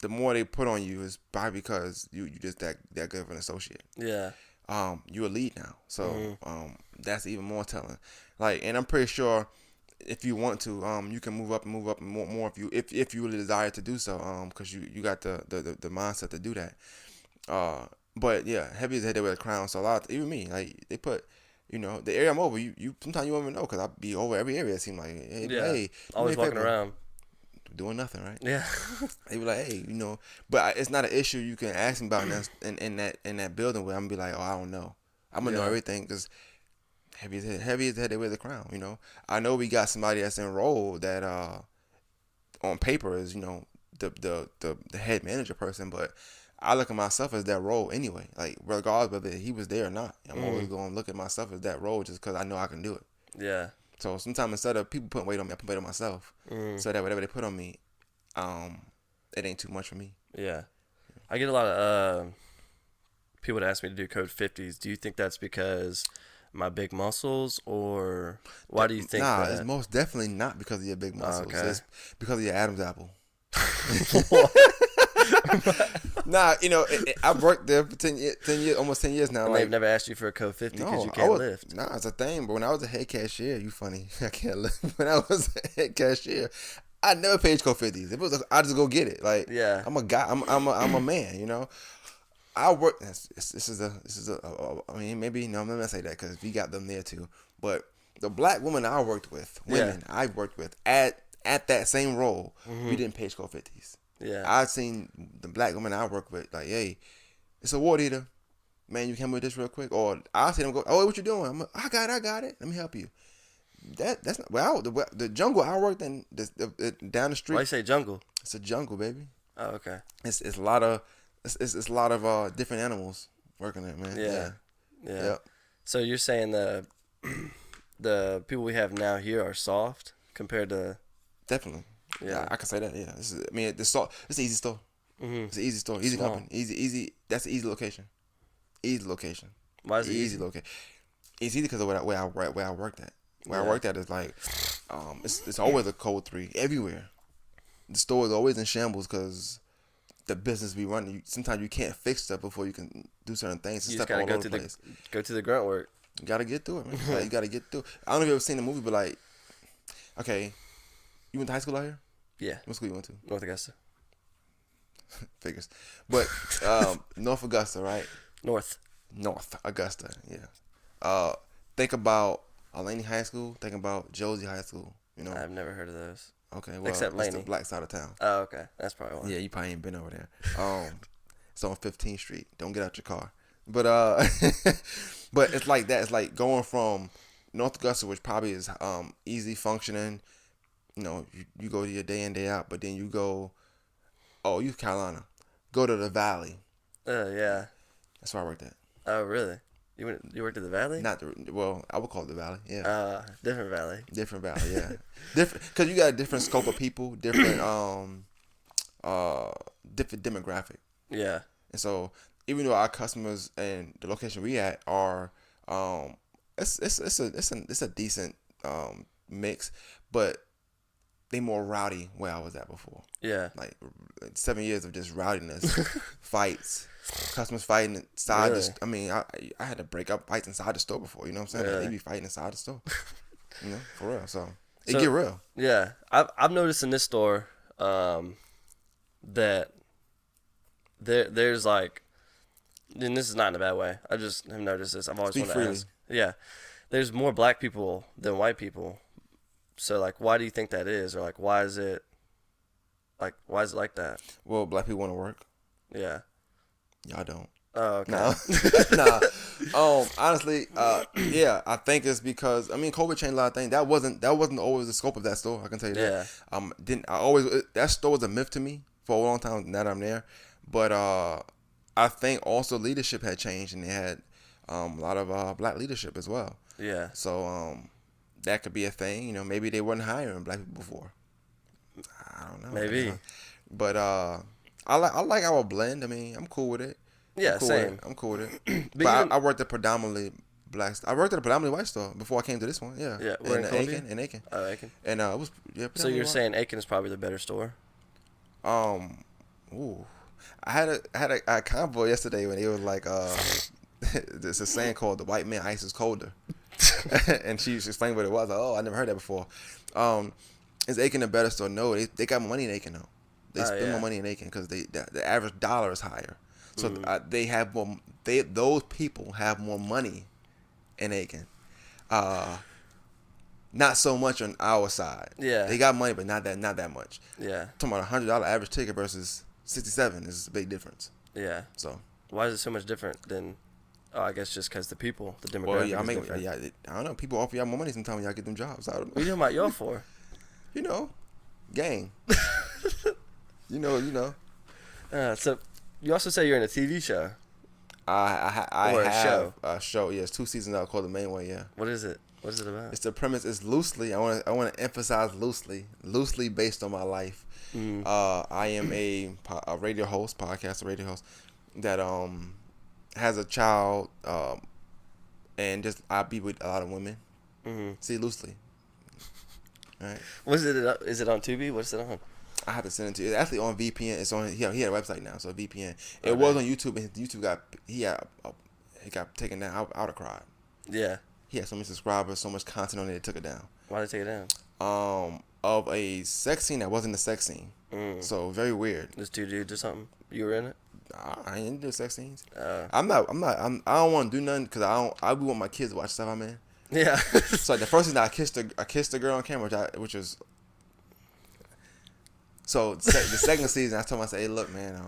C: the more they put on you is probably because you just that good of an associate.
B: Yeah.
C: You're a lead now, so that's even more telling. Like, and I'm pretty sure if you want to, you can move up more if you really desire to do so. Because you got the mindset to do that. But yeah, heavy is the head that wears the crown. So a lot, even me, like they put, the area I'm over, you sometimes you won't even know because I be over every area. It seems like, hey,
B: always walking around.
C: Doing nothing, right?
B: Yeah.
C: They be like, hey, but it's not an issue you can ask me about in that building where I'm gonna be like, oh, I don't know. I'm gonna know everything because heavy is the head that wears the crown. I know we got somebody that's enrolled that on paper is the head manager person, but I look at myself as that role anyway. Like regardless whether he was there or not, I'm always gonna look at myself as that role just because I know I can do it.
B: Yeah.
C: So sometimes instead of people putting weight on me, I put weight on myself. So that whatever they put on me, it ain't too much for me.
B: Yeah. I get a lot of people to ask me to do code 50s. Do you think that's because my big muscles, or why do you think that?
C: It's most definitely not because of your big muscles. Okay. It's because of your Adam's apple. I've worked there for 10 years, almost 10 years now.
B: And they've never asked you for a code 50 because you can't lift.
C: Nah, it's a thing. But when I was a head cashier, you funny. I can't lift. When I was a head cashier, I never paid code 50s. If it was, I just go get it. Like, I'm a guy. I'm a man. I work. This is a. I mean, maybe no. I'm not gonna say that because we got them there too. But the black women I worked with, at that same role, we didn't pay code 50s.
B: Yeah,
C: I've seen the black women I work with like, hey, it's a water heater, man. You come with this real quick, or I see them go, oh, what you doing? I got it. Let me help you. That's not the jungle I worked in down the street.
B: Why you say jungle?
C: It's a jungle, baby.
B: Oh, okay.
C: It's a lot of it's a lot of different animals working there, man.
B: Yeah.
C: Yep.
B: So you're saying the people we have now here are soft compared to
C: definitely. Yeah, I can say that. Yeah, it's an easy store. It's an easy store, easy
B: Small.
C: company, easy. That's an easy location. Easy location.
B: Why is it
C: easy location? It's easy because of where I worked at. Where I worked at is like, it's always a code 3 everywhere. The store is always in shambles because the business we run. Sometimes you can't fix stuff before you can do certain things.
B: You just gotta go to the grunt work.
C: You gotta get through it, man. Like, you gotta get through it. I don't know if you ever seen the movie, but like, okay, you went to high school out here?
B: Yeah.
C: What school you went to?
B: North Augusta.
C: Figures. But North Augusta, right?
B: North
C: Augusta, yeah. Think about Laney High School. Think about Josie High School.
B: I've never heard of those.
C: Okay, well,
B: except Laney.
C: It's the black side of town.
B: Oh, okay. That's probably why.
C: Yeah, you probably ain't been over there. It's on 15th Street. Don't get out your car. But but it's like that. It's like going from North Augusta, which probably is easy functioning. You go to your day in, day out, but then you go, you Carolina. Go to the Valley.
B: Yeah.
C: That's where I worked at.
B: Oh, really? You worked at the Valley?
C: I would call it the Valley. Yeah.
B: Different Valley.
C: Different Valley. Yeah. Different because you got a different scope of people, different different demographic.
B: Yeah.
C: And so even though our customers and the location we at are it's a decent mix, but they more rowdy where I was at before.
B: Yeah.
C: Like 7 years of just rowdiness, fights, customers fighting inside.
B: Really?
C: I had to break up fights inside the store before. You know what I'm saying?
B: Really?
C: They be fighting inside the store. For real. So it get real.
B: Yeah, I've noticed in this store, that there's like, and this is not in a bad way. I just have noticed this. I've always wanted to ask. Yeah, there's more black people than white people. So like, why do you think that is, or like, why is it like that?
C: Well, black people want to work.
B: Yeah.
C: Y'all don't.
B: Oh, okay.
C: Nah. Honestly, yeah, I think it's because COVID changed a lot of things. That wasn't always the scope of that store. I can tell you that. Yeah. That store was a myth to me for a long time. Now that I'm there, but I think also leadership had changed and they had a lot of black leadership as well.
B: Yeah.
C: So that could be a thing. Maybe they weren't hiring black people before. I don't know.
B: Maybe.
C: But I like our blend. I'm cool with it.
B: Yeah, same.
C: I'm cool with it. but I worked at predominantly black. I worked at a predominantly white store before I came to this one. Yeah.
B: Yeah.
C: In Aiken.
B: Oh, Aiken.
C: And it was
B: So you're saying Aiken is probably the better store?
C: Ooh, I had a convo yesterday when it was like there's a saying called the white man ice is colder, and she explained what it was. I never heard that before. Is Aiken a better store? No, they got money in Aiken though. They spend more money in Aiken because the average dollar is higher. So they have more. Those people have more money in Aiken. Not so much on our side.
B: Yeah,
C: they got money, but not that much.
B: Yeah,
C: talking about $100 average ticket versus 67 is a big difference.
B: Yeah.
C: So
B: why is it so much different than? Oh, I guess just because the demographic.
C: Well, I don't know. People offer y'all more money sometimes when y'all get them jobs. I don't know.
B: What are you talking about y'all for?
C: Gang. you know.
B: So you also say you're in a TV show.
C: I have a show. Yeah, it's 2 seasons out called The Main Way. Yeah.
B: What is it? What is it about?
C: It's the premise. It's loosely. I want to emphasize loosely based on my life. I am a radio host, radio host that has a child, and just I be with a lot of women. See, loosely. All right.
B: Is it on Tubi? What's it on?
C: I have to send it to you. It's actually on VPN. It's on. He had a website now, so VPN. It was on YouTube, and YouTube got taken down. I would have cried.
B: Yeah.
C: He had so many subscribers, so much content on it. They took it down.
B: Why did they take it down?
C: Of a sex scene that wasn't a sex scene. So very weird.
B: There's 2 dudes or something. You were in it?
C: I ain't do sex scenes. I don't want to do nothing because I want my kids to watch stuff I'm in.
B: Yeah.
C: So like the first thing I kissed a girl on camera, which was. So the second season, I told myself, "Hey, look, man,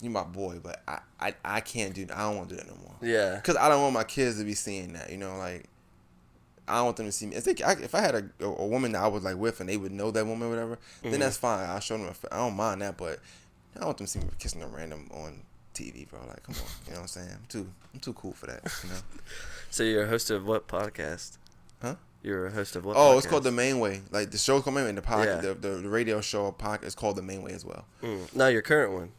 C: you my boy, but I can't do. I don't want to do that no more.
B: Yeah,
C: because I don't want my kids to be seeing that. Like I don't want them to see me. If I had a woman that I was like with and they would know that woman or whatever, then that's fine. I'll show them. I don't mind that, but I don't want them to see me kissing a random on TV, bro. Like, come on, you know what I'm saying? I'm too cool for that.
B: So you're a host of what podcast?
C: Huh?
B: You're a host of what?
C: Oh,
B: podcast?
C: It's called The Main Way. Like the show's called Main Way. The podcast, the radio show podcast is called The Main Way as well.
B: No, your current one.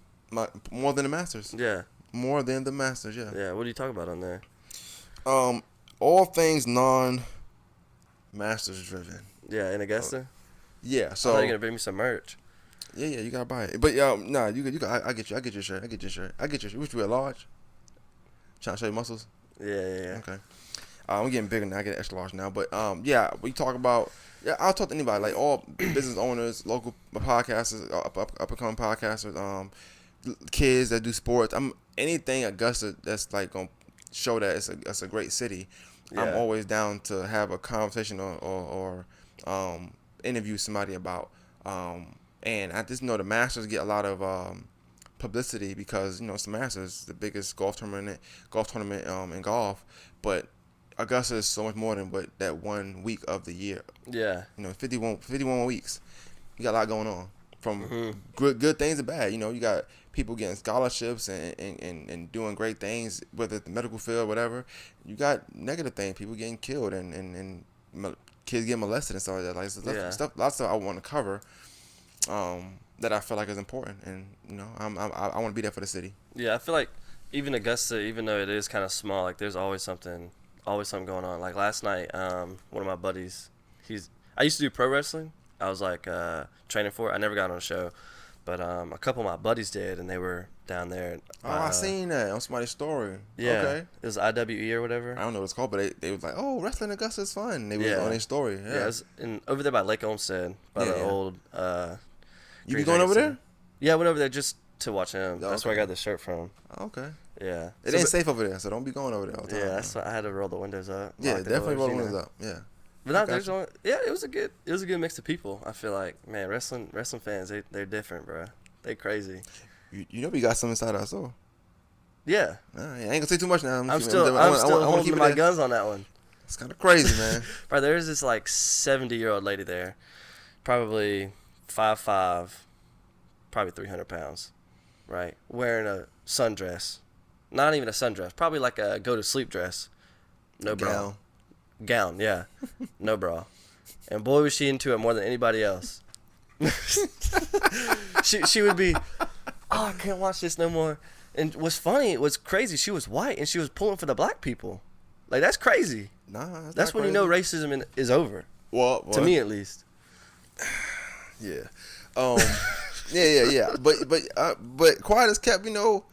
C: More Than the Masters.
B: Yeah.
C: More Than the Masters. Yeah.
B: Yeah. What do you talk about on there?
C: All things non-Masters driven.
B: Yeah, in Augusta.
C: Yeah. So
B: I thought you were gonna bring me some merch.
C: Yeah, you gotta buy it. But nah, you got. I get your shirt. I get your shirt. Which we a large. Trying to show you muscles.
B: Yeah.
C: Okay. I'm getting bigger now. I get extra large now. But yeah, we talk about. Yeah, I'll talk to anybody, like all business owners, local podcasters, up and coming podcasters, kids that do sports. Anything Augusta that's like gonna show that it's a great city. Yeah. I'm always down to have a conversation or interview somebody about. And I just know the Masters get a lot of publicity because it's the Masters, the biggest golf tournament in golf, but Augusta is so much more than what that 1 week of the year. Yeah. 51 weeks. You got a lot going on. From good things to bad. You got people getting scholarships and doing great things, whether it's the medical field or whatever. You got negative things, people getting killed and kids getting molested and stuff like that. Like lots of stuff I want to cover that I feel like is important. And, I want to be there for the city. Yeah,
B: I feel like even Augusta, even though it is kind of small, like there's always something going on. Like last night, one of my buddies, I used to do pro wrestling. I was like training for it. I never got on a show, but a couple of my buddies did, and they were down there.
C: Oh, I seen that on somebody's story.
B: Yeah,
C: Okay.
B: it was IWE or whatever.
C: I don't know what it's called, but they was like, oh, wrestling in Augusta is fun. They was on their story. Yeah,
B: it was over there by Lake Olmsted, by the old.
C: You be going over there?
B: Yeah, I went over there just to watch him. That's where I got the shirt from.
C: Okay.
B: Yeah.
C: It ain't safe over there, so don't be going over there all the time.
B: Yeah, that's why I had to roll the windows up.
C: Yeah, definitely roll the windows up. Yeah.
B: But not there's only, it was a good mix of people. I feel like, man, wrestling fans, they're different, bro. They crazy.
C: You know we got some inside our store.
B: Yeah.
C: I ain't gonna say too much now.
B: I'm still holding my guns on that one.
C: It's kind of crazy, man.
B: Bro, there's this like 70-year-old lady there, probably 5'5", probably 300 pounds, right? Wearing a sundress. Not even a sundress. Probably like a go-to-sleep dress. No bra. Gown, yeah. No bra. And boy, was she into it more than anybody else. she would be, oh, I can't watch this no more. And what's funny, it was crazy. She was white, and she was pulling for the black people. Like, that's crazy.
C: Nah,
B: that's when you know racism is over.
C: Well,
B: to me, at least.
C: Yeah. Yeah. But quiet as kept, y'all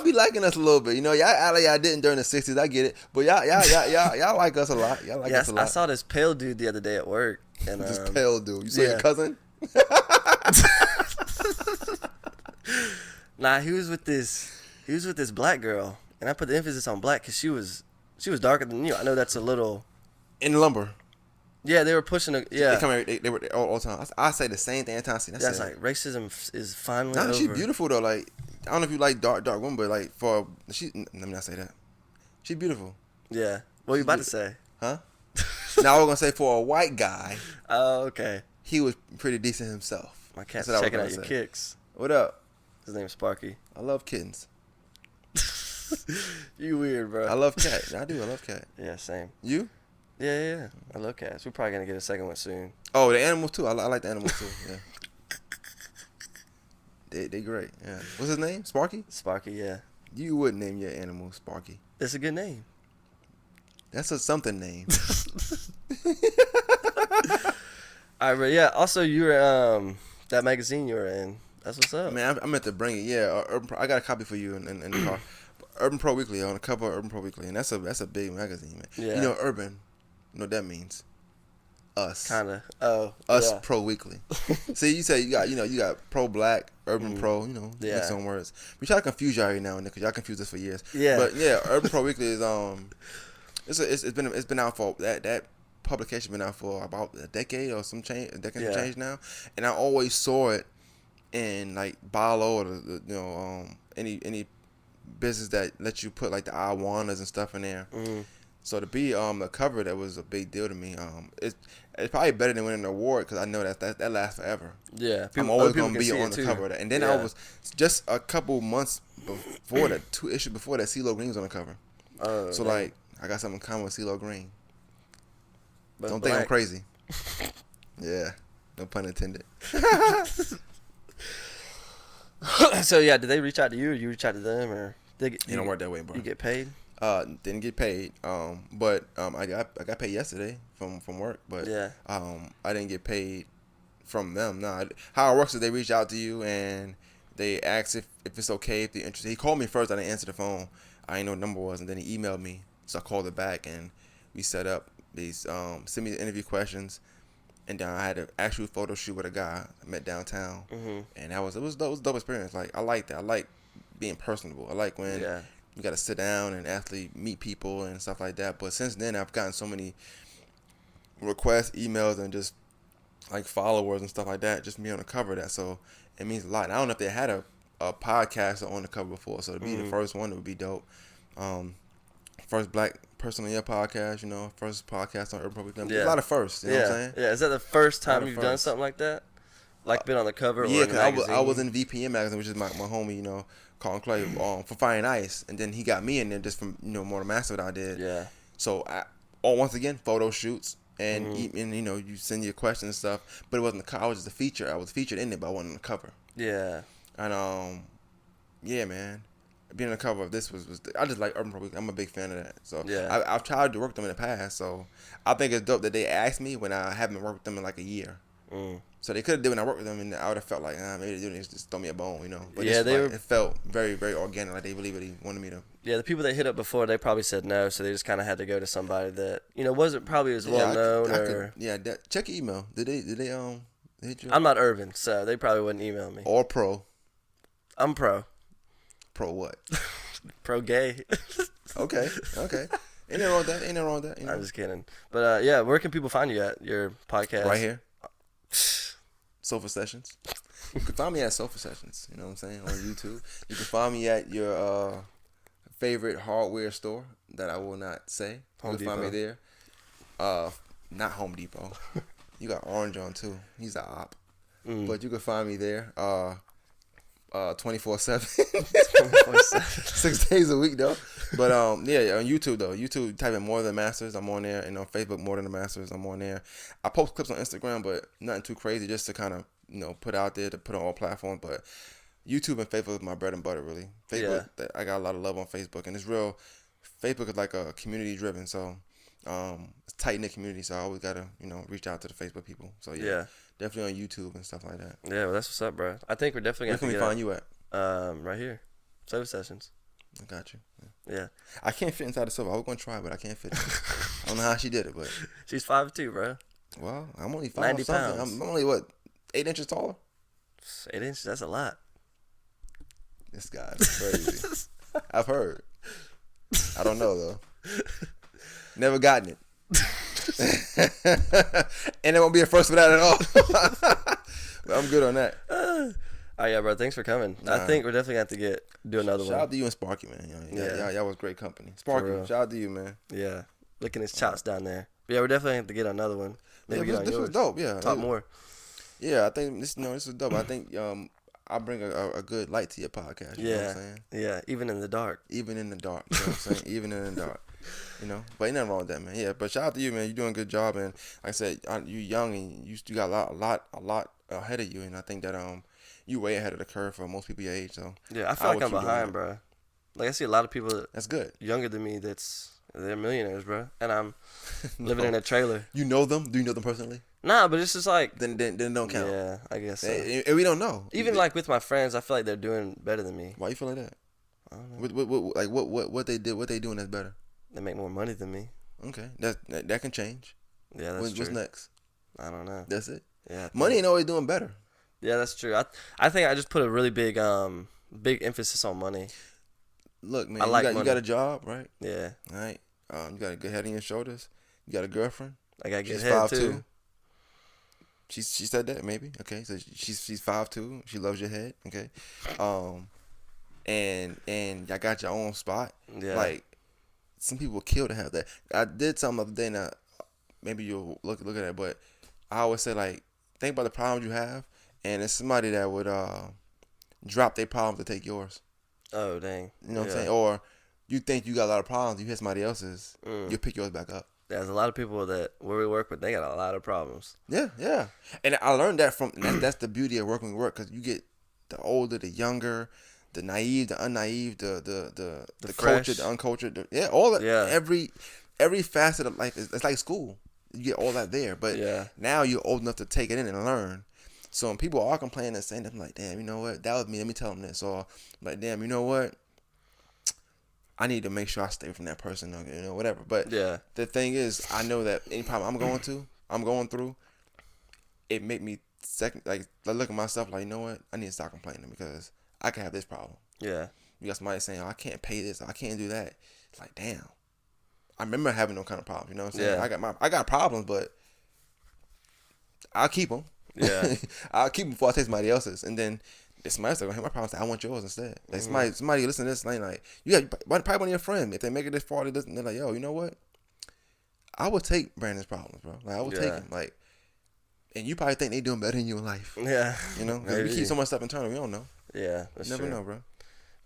C: be liking us a little bit. Y'all act like y'all didn't during the 60s. I get it. But y'all like us a lot. Y'all like us a lot.
B: I saw this pale dude the other day at work. And
C: this pale dude. You saw your cousin?
B: Nah, he was with this black girl, and I put the emphasis on black because she was darker than you. I know that's a little
C: in lumber.
B: Yeah, they were pushing.
C: They come here. They were there all the time. I say the same thing every time I see.
B: That's like racism is finally over.
C: She's beautiful though. Like, I don't know if you like dark women, but like let me not say that. She's beautiful.
B: Yeah. What are you about to say?
C: Huh? Now I was gonna say for a white guy.
B: Oh, okay.
C: He was pretty decent himself.
B: My cat's checking out your kicks.
C: What up?
B: His name's Sparky.
C: I love kittens.
B: You weird, bro.
C: I love cat. I do. I love cat.
B: Yeah, same.
C: You?
B: Yeah. I love cats. We're probably gonna get a second one soon.
C: Oh, the animals too. I like the animals too. Yeah. They great. Yeah. What's his name? Sparky?
B: Sparky, yeah.
C: You would name your animal Sparky.
B: That's a good name.
C: That's a something name.
B: All right, but yeah. Also, you were that magazine you were in. That's what's up.
C: Man, I meant to bring it. Yeah, I got a copy for you in the car. Urban Pro Weekly, on the cover of Urban Pro Weekly, and that's a big magazine, man.
B: Yeah.
C: Urban. You know what that means? Us.
B: Kinda. Oh.
C: Us Pro Weekly. See, you say you got Pro Black, Urban Pro. Mix on words. We try to confuse y'all every now and then because y'all confused us for years.
B: Yeah.
C: But yeah, Urban Pro Weekly is it's been out for that publication been out for about a decade or some change, and change now, and I always saw it in like Balo or any business that lets you put like the Iwanas and stuff in there. So to be a cover, that was a big deal to me. It's probably better than winning an award because I know that lasts forever.
B: Yeah,
C: I'm always gonna be on the cover of that. And then I was just a couple months before that, 2 issues before that, CeeLo Green was on the cover. So like I got something in common with CeeLo Green. But don't think I'm crazy. Yeah, no pun intended.
B: So yeah, did they reach out to you, or you reach out to them, or
C: it don't work that way, bro.
B: You get paid?
C: Didn't get paid. But I got paid yesterday from work. But I didn't get paid from them. No, how it works is they reach out to you and they ask if it's okay if they're interested. He called me first. I didn't answer the phone. I didn't know what the number was, and then he emailed me. So I called it back and we set up these send me the interview questions. And then I had an actual photo shoot with a guy I met downtown, and it was dope experience. Like I like that. I like being personable. I like when you got to sit down and actually meet people and stuff like that. But since then, I've gotten so many requests, emails, and just like followers and stuff like that. Just me on the cover of that, so it means a lot. And I don't know if they had a podcaster on the cover before, so to be the first one, it would be dope. First black person on your podcast, first podcast on Urban Public. There's a lot of firsts, you know what I'm saying?
B: Yeah, is that the first time you've done something like that? Like been on the cover?
C: Yeah,
B: because
C: I was in VPN magazine, which is my homie, Colin Clay, for Fire and Ice, and then he got me in there just from more the master that I did.
B: Yeah.
C: So once again, photo shoots and you send your questions and stuff, but it wasn't the cover. I was just a feature. I was featured in it, but I wasn't on the cover.
B: Yeah.
C: And yeah, man. Being on the cover of this was I just like Urban Pro Weekly. I'm a big fan of that. So I've tried to work with them in the past. So I think it's dope that they asked me when I haven't worked with them in like a year. So they could have did when I worked with them, and I would have felt like, maybe they just throw me a bone, you know. But
B: yeah,
C: it felt very, very organic, like they really wanted me to.
B: Yeah, the people that hit up before, they probably said no, so they just kind of had to go to somebody that wasn't probably as well known.
C: Check your email. Did they hit you?
B: I'm not urban, so they probably wouldn't email me.
C: Or pro.
B: I'm pro.
C: Pro what?
B: Pro gay.
C: Okay. Ain't nothing wrong with that. You know?
B: I'm just kidding. But yeah, where can people find you at your podcast?
C: Right here. Sofa Sessions. You can find me at Sofa Sessions. You know what I'm saying, on YouTube. You can find me at your favorite hardware store that I will not say. You can find me there. Not Home Depot. You got Orange on too. He's a op. But you can find me there. 24/7. 6 days a week though. But yeah, on YouTube though. YouTube, type in More Than Masters, I'm on there. And on Facebook, More Than the Masters, I'm on there. I post clips on Instagram, but nothing too crazy, just to kind of, put out there, to put on all platforms. But YouTube and Facebook is my bread and butter, really. Facebook, I got a lot of love on Facebook, and it's real. Facebook is like a community driven, so it's tight knit community. So I always gotta reach out to the Facebook people. So yeah. Definitely on YouTube and stuff like that.
B: Yeah, well, that's what's up, bro. I think we're definitely going to
C: Where can we find you at?
B: Right here. Sofa Sessions.
C: I got you.
B: Yeah.
C: I can't fit inside the sofa. I was going to try, but I can't fit. I don't know how she did it, but.
B: She's 5'2", bro.
C: Well, I'm only
B: 90
C: something.
B: pounds.
C: I'm only, 8 inches taller?
B: 8 inches, that's a lot.
C: This guy's crazy. I've heard. I don't know, though. Never gotten it. And it won't be a first for that at all. But I'm good on that.
B: Oh yeah, bro. Thanks for coming. I think we're definitely going to have to do another one.
C: Shout out to you and Sparky, man. Y'all was great company. Sparky, shout out to you, man.
B: Yeah. Licking his chops down there. But yeah, we're definitely going to have to get another one. Maybe
C: this was dope, yeah.
B: Talk more.
C: Yeah, I think this was dope. I think I bring a good light to your podcast. You know what I'm saying?
B: Yeah, even in the dark.
C: Even in the dark. You know what I'm saying? Even in the dark. But ain't nothing wrong with that, man. Yeah, but shout out to you, man. You're doing a good job, and like I said, you young and you got a lot ahead of you, and I think that you way ahead of the curve for most people your age. So
B: yeah, I feel like I'm behind, bro. Like I see a lot of people
C: that's good
B: younger than me they're millionaires, bro, and I'm living in a trailer.
C: You know them? Do you know them personally?
B: Nah, but it's just like
C: then don't count.
B: Yeah, I guess so.
C: And we don't know.
B: Even like with my friends, I feel like they're doing better than me.
C: Why you feel like that?
B: I don't
C: know. What they doing that's better?
B: They make more money than me.
C: Okay, that can change.
B: Yeah, that's true.
C: What's next?
B: I don't know.
C: That's it.
B: Yeah,
C: money ain't always doing better.
B: Yeah, that's true. I think I just put a really big emphasis on money.
C: Look, man, you got a job, right?
B: Yeah.
C: All right. You got a good head on your shoulders. You got a girlfriend.
B: I got a good head too.
C: She said that maybe. Okay, so she's 5'2". She loves your head. Okay. And y'all got your own spot.
B: Yeah.
C: Like some people kill to have that. I did something the other day. Now maybe you'll look at it, but I always say, like, think about the problems you have, and it's somebody that would drop their problems to take yours.
B: Oh dang.
C: You know what I'm saying? Or you think you got a lot of problems, you hit somebody else's, you'll pick yours back up.
B: There's a lot of people that where we work with, they got a lot of problems.
C: Yeah. And I learned that from that's the beauty of working with work, because you get the older, the younger, the naive, the unnaive, the cultured, the uncultured, all that. Yeah. Every facet of life it's like school. You get all that there, but now you're old enough to take it in and learn. So when people are complaining and saying that, I'm like, damn, you know what? That was me. Let me tell them this. Or I'm like, damn, you know what? I need to make sure I stay from that person, or, whatever. But the thing is, I know that any problem I'm going through, it make me I look at myself like, you know what? I need to stop complaining, because I can have this problem. Yeah. You got somebody saying, oh, I can't pay this, I can't do that. It's like, damn. I remember having no kind of problems. You know what I'm saying? Yeah. I got problems, but I'll keep them. Yeah. I'll keep them before I take somebody else's, and then if somebody's like, hey, my problems, I want yours instead. Like somebody listen to this thing, like, you got probably one of your friends, if they make it this far, they're like, yo, you know what? I would take Brandon's problems, bro. Like, I would take him. Like, and you probably think they doing better than you in life. Yeah. You know? Because we keep so much stuff internal, we don't know.
B: Yeah, that's
C: you never
B: true.
C: know, bro.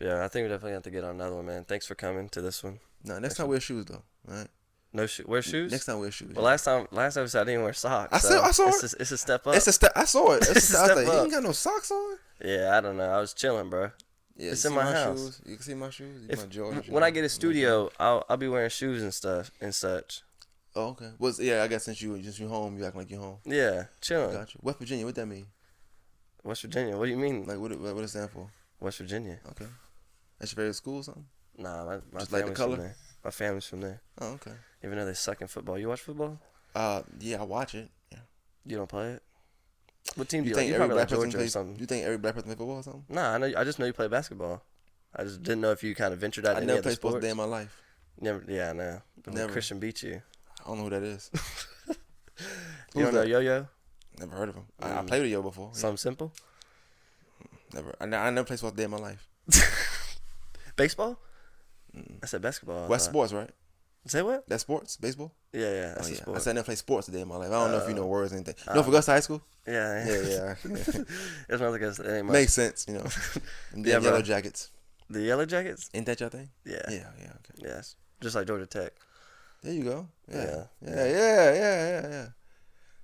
B: Yeah, I think we definitely have to get on another one, man. Thanks for coming to this one.
C: No, next time wear shoes, though. All right?
B: No wear shoes?
C: Next time wear shoes.
B: Well, last episode I didn't wear socks.
C: I saw it.
B: It's a step up.
C: It's a step. I saw it. It's a step up. You ain't got no socks on?
B: Yeah, I don't know. I was chilling, bro. Yeah, it's in my house.
C: Shoes? You can see my shoes. My
B: When I get a studio, I'll be wearing shoes and stuff and such.
C: Oh, okay. I guess since you home, you acting like you're home.
B: Yeah, chilling.
C: Gotcha. West Virginia, what that mean?
B: West Virginia. What do you mean?
C: Like what it stand for?
B: West Virginia.
C: Okay. That's your favorite school or something?
B: Nah, my
C: Just like the
B: family's
C: color?
B: from there. My family's from there.
C: Oh, okay.
B: Even though they suck in football. You watch football?
C: Yeah, I watch it. Yeah.
B: You don't play it? What team do you
C: think
B: like? You
C: every
B: probably like
C: black person
B: Georgia or
C: plays?
B: something.
C: You think every black person play football or something?
B: Nah, I just know you play basketball. I just didn't know if you kind of ventured out.
C: I
B: any
C: never
B: other
C: played sports a
B: sports.
C: day in my life.
B: Never. Yeah, no. But
C: Never.
B: Christian beat you.
C: I don't know who that is.
B: You don't know Yo-Yo?
C: Never heard of him. I played with Yo before. Yeah.
B: Something simple?
C: Never. I never played sports a day in my life.
B: Baseball? I said basketball.
C: That's sports, right?
B: Say what?
C: That's sports? Baseball?
B: Yeah, that's a sport.
C: I said I never played sports a day in my life. I don't know if you know words or anything. You know, for Augusta High School?
B: Yeah. It's not like it ain't much.
C: Makes sense, you know. And then Yellow Jackets.
B: The Yellow Jackets?
C: Ain't that your thing?
B: Yeah.
C: Yeah, okay.
B: Yeah, just like Georgia Tech.
C: There you go. Yeah.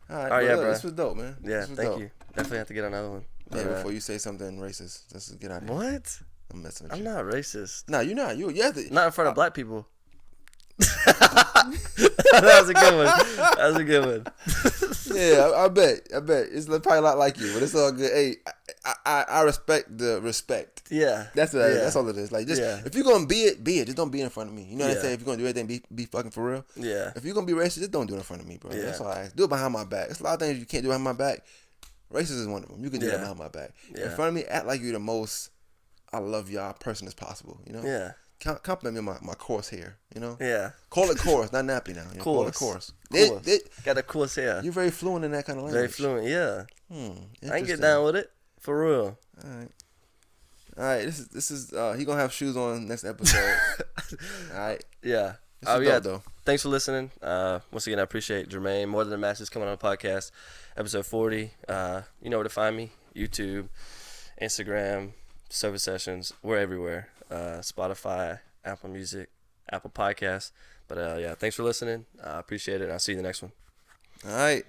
C: All right,
B: yeah, bro.
C: This was dope, man.
B: Yeah,
C: This was
B: thank
C: dope.
B: you. Definitely have to get another one.
C: Yeah, before you say something racist, let's just get out of here.
B: What?
C: I'm messing with
B: I'm
C: you.
B: not racist.
C: Nah, you're not. You have to.
B: Not in front of black people. That was a good one.
C: Yeah, I bet. It's probably a lot like you, but it's all good. Hey, I respect the respect.
B: Yeah.
C: That's all it is. Like, just if you're gonna be it. Just don't be in front of me. You know what I'm saying? If you're gonna do everything, be fucking for real.
B: Yeah.
C: If you're gonna be racist, just don't do it in front of me, bro.
B: Yeah.
C: That's all I ask. Do it behind my back. There's a lot of things you can't do behind my back. Racist is one of them. You can do it behind my back.
B: Yeah.
C: In front of me, act like you're the most I love y'all person as possible. You know?
B: Yeah.
C: Compliment me on my coarse hair. You know?
B: Yeah.
C: Call it coarse, not nappy now. You know? Call it coarse.
B: Got a coarse hair.
C: You're very fluent in that kind of language.
B: Very fluent, yeah. I can get
C: Interesting.
B: down with it. For real.
C: All right. This is he gonna have shoes on next episode. All right.
B: Yeah.
C: This is dope, though.
B: Thanks for listening. Once again, I appreciate Dhrmaine, More Than a Match, is coming on the podcast. Episode 40. You know where to find me. YouTube, Instagram, Service Sessions. We're everywhere. Spotify, Apple Music, Apple Podcasts. But yeah, thanks for listening. I appreciate it. I'll see you in the next one.
C: All right.